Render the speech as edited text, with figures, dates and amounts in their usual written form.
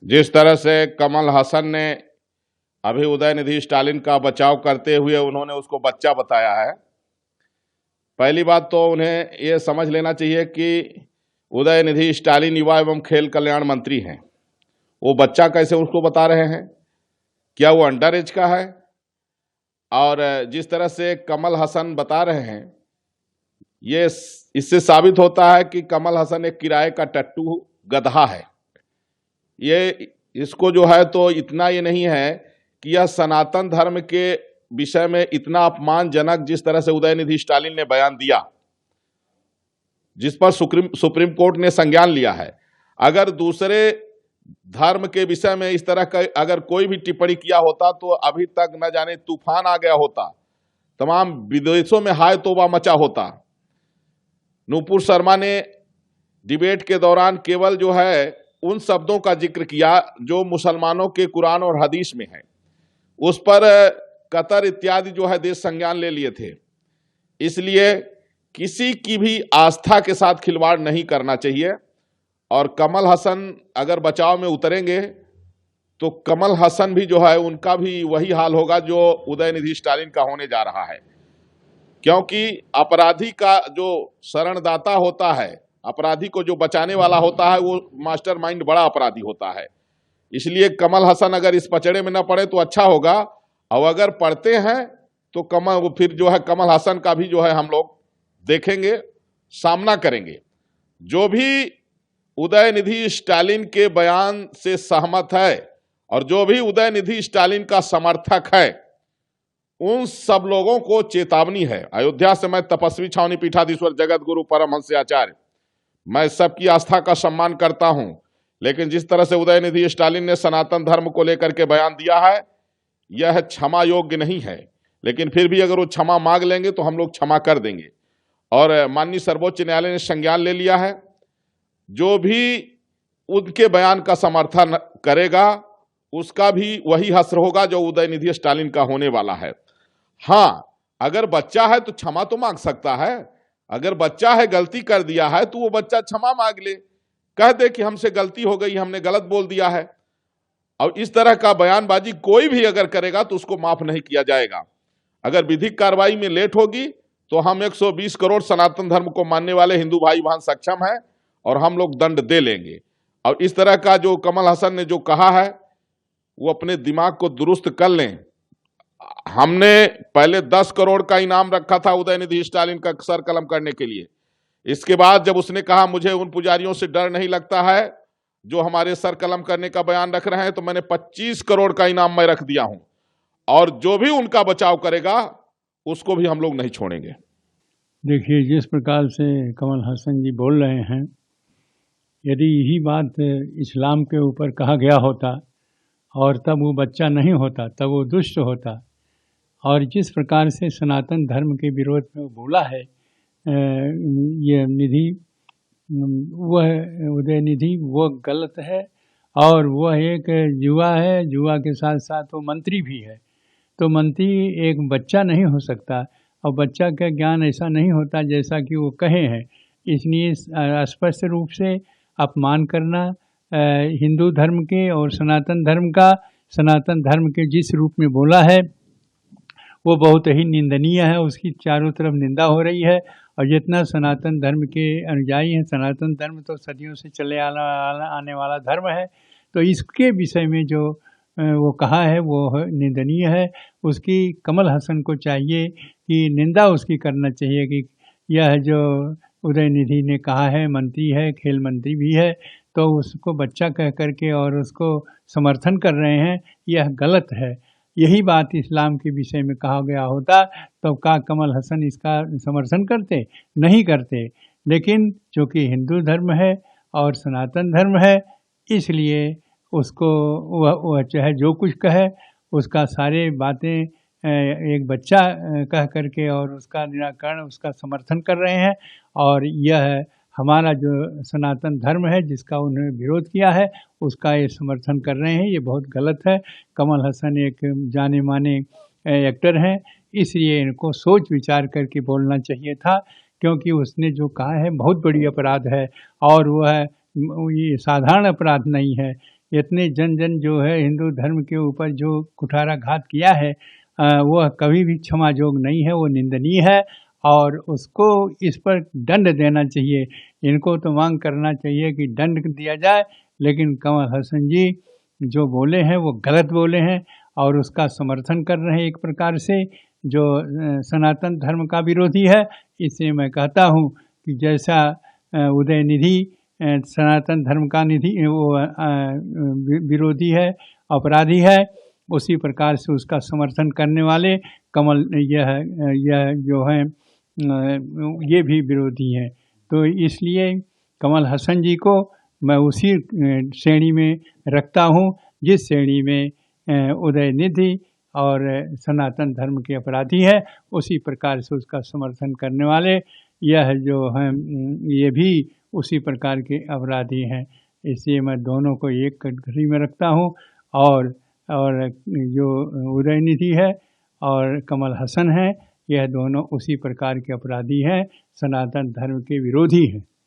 जिस तरह से कमल हसन ने अभी उदयनिधि स्टालिन का बचाव करते हुए उन्होंने उसको बच्चा बताया है। पहली बात तो उन्हें ये समझ लेना चाहिए कि उदयनिधि स्टालिन युवा एवं खेल कल्याण मंत्री हैं। वो बच्चा कैसे उसको बता रहे हैं? क्या वो अंडर एज का है? और जिस तरह से कमल हसन बता रहे हैं, ये इससे साबित होता है कि कमल हसन एक किराए का टट्टू गधा है। ये इसको जो है तो इतना ये नहीं है कि यह सनातन धर्म के विषय में इतना अपमानजनक जिस तरह से उदयनिधि स्टालिन ने बयान दिया, जिस पर सुप्रीम कोर्ट ने संज्ञान लिया है। अगर दूसरे धर्म के विषय में इस तरह का अगर कोई भी टिप्पणी किया होता तो अभी तक न जाने तूफान आ गया होता, तमाम विदेशों में हाय तौबा मचा होता। नूपुर शर्मा ने डिबेट के दौरान केवल जो है उन शब्दों का जिक्र किया जो मुसलमानों के कुरान और हदीस में है, उस पर कतर इत्यादि जो है देश संज्ञान ले लिए थे। इसलिए किसी की भी आस्था के साथ खिलवाड़ नहीं करना चाहिए। और कमल हसन अगर बचाव में उतरेंगे तो कमल हसन भी जो है उनका भी वही हाल होगा जो उदयनिधि स्टालिन का होने जा रहा है। क्योंकि अपराधी का जो शरणदाता होता है, अपराधी को जो बचाने वाला होता है, वो मास्टरमाइंड बड़ा अपराधी होता है। इसलिए कमल हसन अगर इस पचड़े में न पड़े तो अच्छा होगा, और अगर पड़ते हैं तो फिर जो है कमल हसन का भी जो है हम लोग देखेंगे, सामना करेंगे। जो भी उदयनिधि स्टालिन के बयान से सहमत है और जो भी उदयनिधि स्टालिन का समर्थक है, उन सब लोगों को चेतावनी है। अयोध्या से मैं तपस्वी छावनी पीठाधीश्वर जगत गुरु परमहंस आचार्य, मैं सबकी आस्था का सम्मान करता हूं, लेकिन जिस तरह से उदयनिधि स्टालिन ने सनातन धर्म को लेकर के बयान दिया है, यह क्षमा योग्य नहीं है। लेकिन फिर भी अगर वो क्षमा मांग लेंगे तो हम लोग क्षमा कर देंगे। और माननीय सर्वोच्च न्यायालय ने संज्ञान ले लिया है। जो भी उनके बयान का समर्थन करेगा उसका भी वही हश्र होगा जो उदयनिधि स्टालिन का होने वाला है। हाँ, अगर बच्चा है तो क्षमा तो मांग सकता है। अगर बच्चा है, गलती कर दिया है, तो वो बच्चा क्षमा मांग ले, कह दे कि हमसे गलती हो गई, हमने गलत बोल दिया है। और इस तरह का बयानबाजी कोई भी अगर करेगा तो उसको माफ नहीं किया जाएगा। अगर विधिक कार्रवाई में लेट होगी तो हम 120 करोड़ सनातन धर्म को मानने वाले हिंदू भाई बहन सक्षम है और हम लोग दंड दे लेंगे। और इस तरह का जो कमल हसन ने जो कहा है, वो अपने दिमाग को दुरुस्त कर लें। हमने पहले 10 करोड़ का इनाम रखा था उदयनिधि स्टालिन का सर कलम करने के लिए। इसके बाद जब उसने कहा मुझे उन पुजारियों से डर नहीं लगता है जो हमारे सर कलम करने का बयान रख रहे हैं, तो मैंने 25 करोड़ का इनाम मैं रख दिया हूं। और जो भी उनका बचाव करेगा उसको भी हम लोग नहीं छोड़ेंगे। देखिए, जिस प्रकार से कमल हसन जी बोल रहे हैं, यदि यही बात इस्लाम के ऊपर कहा गया होता और तब वो बच्चा नहीं होता, तब वो दुष्ट होता। और जिस प्रकार से सनातन धर्म के विरोध में वो बोला है, ये निधि, वह उदयनिधि, वो गलत है। और वह एक युवा है, युवा के साथ साथ वो मंत्री भी है। तो मंत्री एक बच्चा नहीं हो सकता, और बच्चा का ज्ञान ऐसा नहीं होता जैसा कि वो कहे हैं। इसलिए स्पष्ट रूप से अपमान करना हिंदू धर्म के और सनातन धर्म का, सनातन धर्म के जिस रूप में बोला है वो बहुत ही निंदनीय है। उसकी चारों तरफ निंदा हो रही है। और जितना सनातन धर्म के अनुयायी हैं, सनातन धर्म तो सदियों से चले आने वाला धर्म है, तो इसके विषय में जो वो कहा है वो निंदनीय है। उसकी कमल हसन को चाहिए कि निंदा उसकी करना चाहिए कि यह जो उदयनिधि ने कहा है, मंत्री है, खेल मंत्री भी है, तो उसको बच्चा कह करके और उसको समर्थन कर रहे हैं, यह गलत है। यही बात इस्लाम के विषय में कहा गया होता तो क्या कमल हसन इसका समर्थन करते? नहीं करते। लेकिन चूँकि हिंदू धर्म है और सनातन धर्म है, इसलिए उसको वह चाहे जो कुछ कहे, उसका सारे बातें एक बच्चा कह करके और उसका निराकरण, उसका समर्थन कर रहे हैं। और यह हमारा जो सनातन धर्म है जिसका उन्होंने विरोध किया है, उसका ये समर्थन कर रहे हैं। ये बहुत गलत है। कमल हसन एक जाने माने एक्टर हैं, इसलिए इनको सोच विचार करके बोलना चाहिए था, क्योंकि उसने जो कहा है बहुत बड़ी अपराध है। और वह ये साधारण अपराध नहीं है, इतने जन जन जो है हिंदू धर्म के ऊपर जो कुठाराघात किया है वह कभी भी क्षमायोग्य नहीं है, वो निंदनीय है और उसको इस पर दंड देना चाहिए। इनको तो मांग करना चाहिए कि दंड दिया जाए, लेकिन कमल हसन जी जो बोले हैं वो गलत बोले हैं और उसका समर्थन कर रहे हैं एक प्रकार से, जो सनातन धर्म का विरोधी है। इससे मैं कहता हूँ कि जैसा उदयनिधि सनातन धर्म का निधि वो विरोधी है, अपराधी है, उसी प्रकार से उसका समर्थन करने वाले कमल यह जो है ये भी विरोधी हैं। तो इसलिए कमल हसन जी को मैं उसी श्रेणी में रखता हूँ जिस श्रेणी में उदयनिधि और सनातन धर्म के अपराधी है, उसी प्रकार से उसका समर्थन करने वाले यह जो हैं ये भी उसी प्रकार के अपराधी हैं। इसलिए मैं दोनों को एक कटघरे में रखता हूँ और जो उदयनिधि है और कमल हसन है, यह दोनों उसी प्रकार के अपराधी हैं, सनातन धर्म के विरोधी हैं।